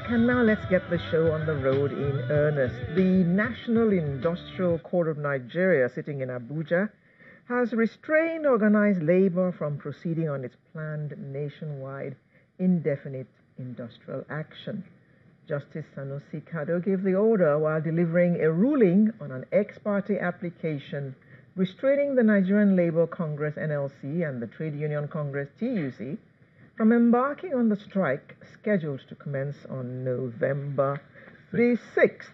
and now let's get the show on the road in earnest. The National Industrial Court of Nigeria, sitting in Abuja, has restrained organized labor from proceeding on its planned nationwide indefinite industrial action. Justice Sanusi Kado gave the order while delivering a ruling on an ex parte application restraining the Nigerian Labour Congress NLC and the Trade Union Congress TUC from embarking on the strike scheduled to commence on November the 6th.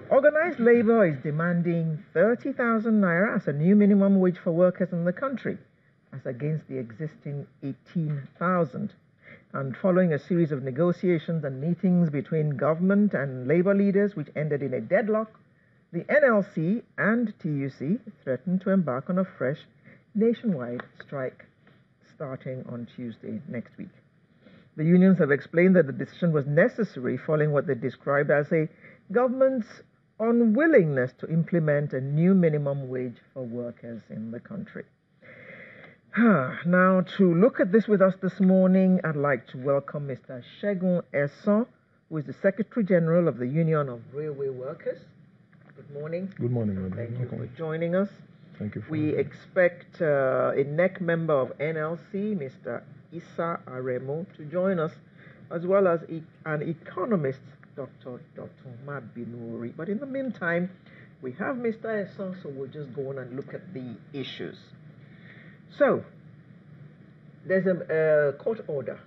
Organized labor is demanding 30,000 naira as a new minimum wage for workers in the country, as against the existing 18,000. And following a series of negotiations and meetings between government and labor leaders which ended in a deadlock, the NLC and TUC threatened to embark on a fresh nationwide strike starting on Tuesday next week. The unions have explained that the decision was necessary following what they described as a government's unwillingness to implement a new minimum wage for workers in the country. Now, to look at this with us this morning, I'd like to welcome Mr. Segun Esson, who is the Secretary General of the Union of Railway Workers. Good morning. Good morning, madam. Thank you for joining us. Thank you. We expect a NEC member of NLC, Mr. Issa Aremo, to join us, as well as an economist, Dr. Omar Binuri. But in the meantime, we have Mr. Esson, so we'll just go on and look at the issues. So, there's a court order,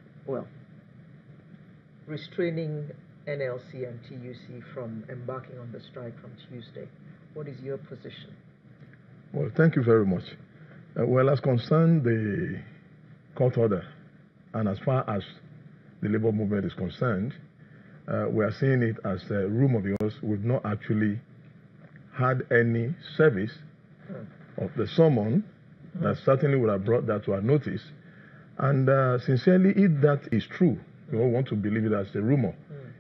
restraining NLC and TUC from embarking on the strike from Tuesday. What is your position? Well, thank you very much. Well, as concerned the court order, and as far as the labor movement is concerned, we are seeing it as a rumor because we've not actually had any service of the summon that certainly would have brought that to our notice. And sincerely, if that is true, we all want to believe it as a rumor.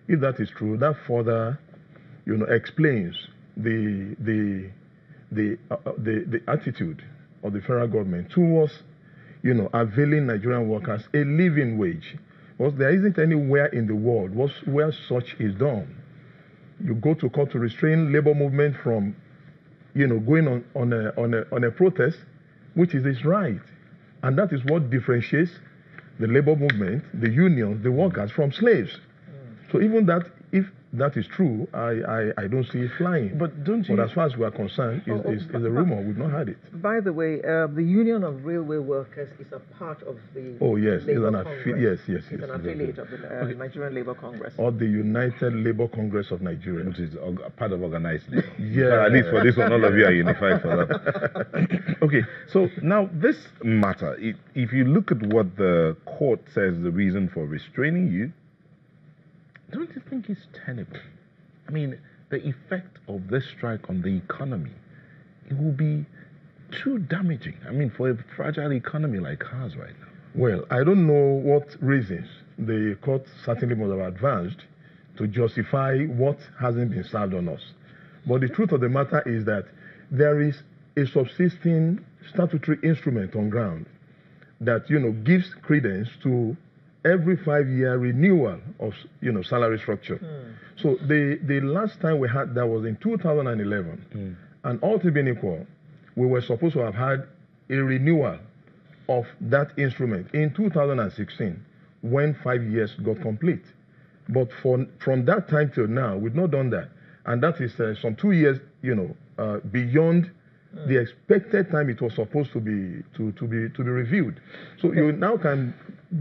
If that is true, that further, explains the attitude of the federal government towards, availing Nigerian workers a living wage. Because there isn't anywhere in the world where such is done. You go to court to restrain labor movement from, going on a protest, which is its right. And that is what differentiates the labor movement, the unions, the workers from slaves. So even that, if that is true, I don't see it flying. But don't you? But as far as we are concerned, is a rumor. We've not had it. By the way, the Union of Railway Workers is a part of the. Oh yes, Labour it's an affiliate of the Nigerian Labour Congress. Or the United Labour Congress of Nigeria, which is a part of organized labor. Yeah. At least for this one, all of you are unified for that. Okay, so now this matter, if you look at what the court says the reason for restraining you, don't you think it's tenable? I mean, the effect of this strike on the economy, it will be too damaging. I mean, for a fragile economy like ours right now. Well, I don't know what reasons the court certainly must have advanced to justify what hasn't been served on us. But the truth of the matter is that there is a subsisting statutory instrument on ground that, gives credence to every 5-year renewal of salary structure. So the last time we had that was in 2011, and all things being equal, we were supposed to have had a renewal of that instrument in 2016 when 5 years got complete. But from that time till now, we've not done that, and that is some 2 years, beyond the expected time it was supposed to be reviewed. So you now can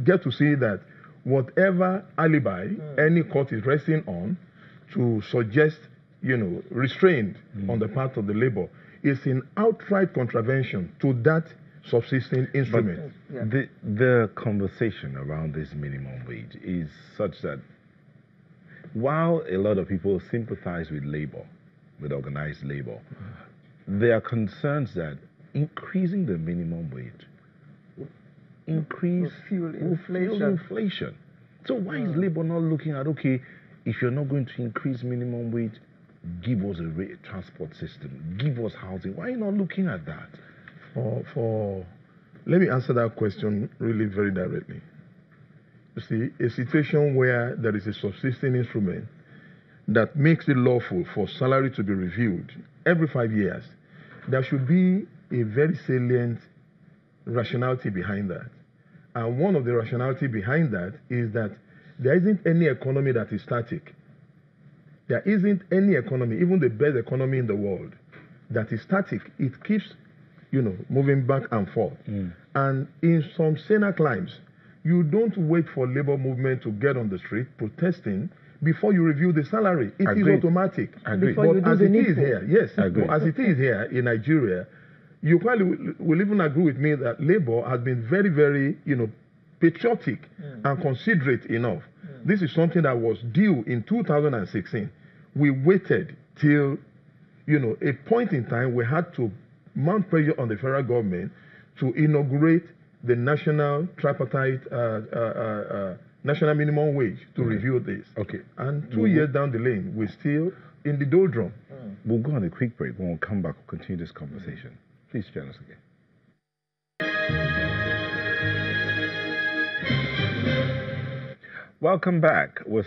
get to see that whatever alibi any court is resting on to suggest, restraint on the part of the labor is in outright contravention to that subsisting instrument. The conversation around this minimum wage is such that while a lot of people sympathize with labor, with organized labor, there are concerns that increasing the minimum wage will fuel inflation. So why is labor not looking at, okay, if you're not going to increase minimum wage, give us a transport system, give us housing? Why are you not looking at that? Let me answer that question really very directly. you see, a situation where there is a subsisting instrument that makes it lawful for salary to be reviewed every 5 years, there should be a very salient rationality behind that. And one of the rationality behind that is that there isn't any economy that is static. There isn't any economy, even the best economy in the world, that is static. It keeps, moving back and forth. And in some saner climes, you don't wait for labor movement to get on the street protesting before you review the salary. It is automatic. But as it is here, yes, as it is here in Nigeria, you probably will even agree with me that labor has been very, very, patriotic and considerate enough. This is something that was due in 2016. We waited till, a point in time we had to mount pressure on the federal government to inaugurate the national tripartite national minimum wage to review this. Okay. And 2 years down the lane, we're still in the doldrum. We'll go on a quick break. When we come back, we'll continue this conversation. Please join us again. Welcome back. We're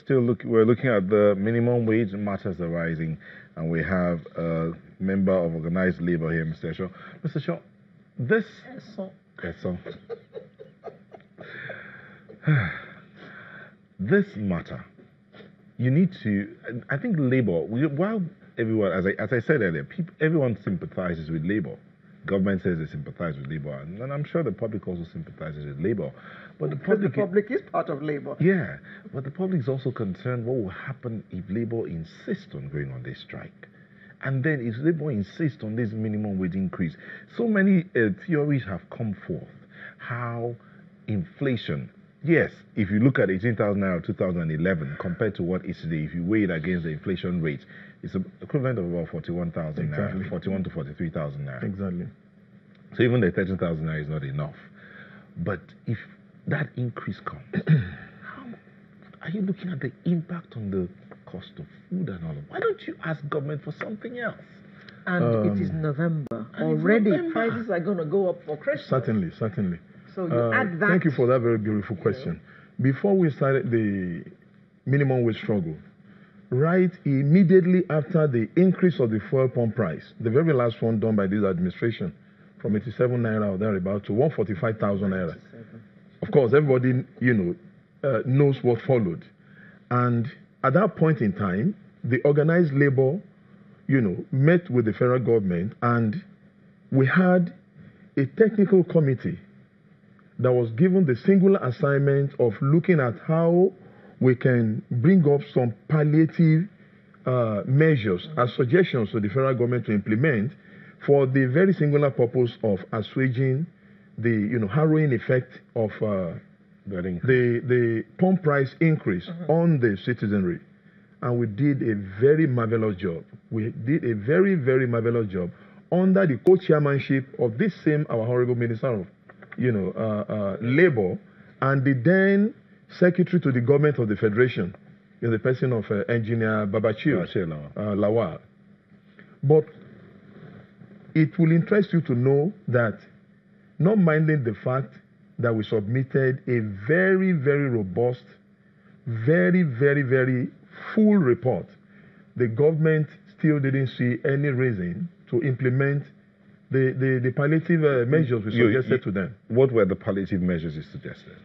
looking at the minimum wage matters arising, and we have a member of organized labor here, Mr. Shaw. Mr. Shaw, this this matter, you need to. I think labor. While everyone, as I said earlier, everyone sympathizes with labor. Government says they sympathize with labor, and I'm sure the public also sympathizes with labor. But the public is part of labor. Yeah, but the public is also concerned what will happen if labor insists on going on this strike. And then if labor insists on this minimum wage increase, so many theories have come forth. How inflation, yes, if you look at 18,000 naira 2011 compared to what is today, if you weigh it against the inflation rate, it's equivalent of about 41,000 naira, 41 to 43,000 naira. Exactly. So even the 13,000 naira is not enough. But if that increase comes, how are you looking at the impact on the cost of food and all of that? Why don't you ask government for something else? And it is November. Already prices are going to go up for Christmas. Certainly. So you add that. Thank you for that very beautiful question. Before we started the minimum wage struggle, right immediately after the increase of the fuel pump price, the very last one done by this administration, from 87 naira or thereabout to 145,000 naira. Of course, everybody, knows what followed. And at that point in time, the organized labor, met with the federal government, and we had a technical committee that was given the singular assignment of looking at how we can bring up some palliative measures as suggestions to the federal government to implement for the very singular purpose of assuaging the harrowing effect of the pump price increase on the citizenry. And we did a very marvelous job. We did a very, very marvelous job under the co-chairmanship of this same our honorable minister of labor and the then secretary to the government of the federation in the person of engineer Babachir Lawal. But it will interest you to know that, not minding the fact that we submitted a very, very robust, very, very, very full report, the government still didn't see any reason to implement the palliative measures we suggested to them. What were the palliative measures you suggested?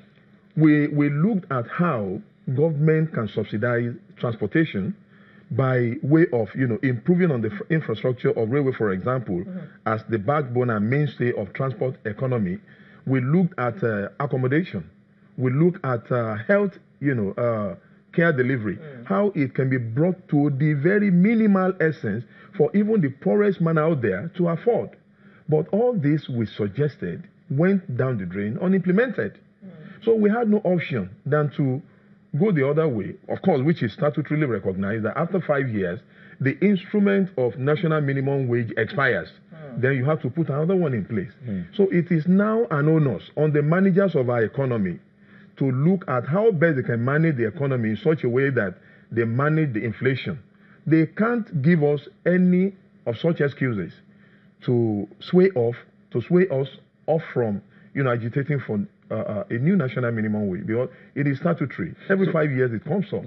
We looked at how government can subsidize transportation by way of improving on the infrastructure of railway, for example, as the backbone and mainstay of transport economy. We looked at accommodation. We looked at health, care delivery, how it can be brought to the very minimal essence for even the poorest man out there to afford. But all this we suggested went down the drain unimplemented. So we had no option than to go the other way, of course, which is statutorily recognized that after 5 years, the instrument of national minimum wage expires. Then you have to put another one in place. So it is now an onus on the managers of our economy to look at how best they can manage the economy in such a way that they manage the inflation. They can't give us any of such excuses to sway us off from, agitating for a new national minimum wage, because it is statutory. Every 5 years it comes up.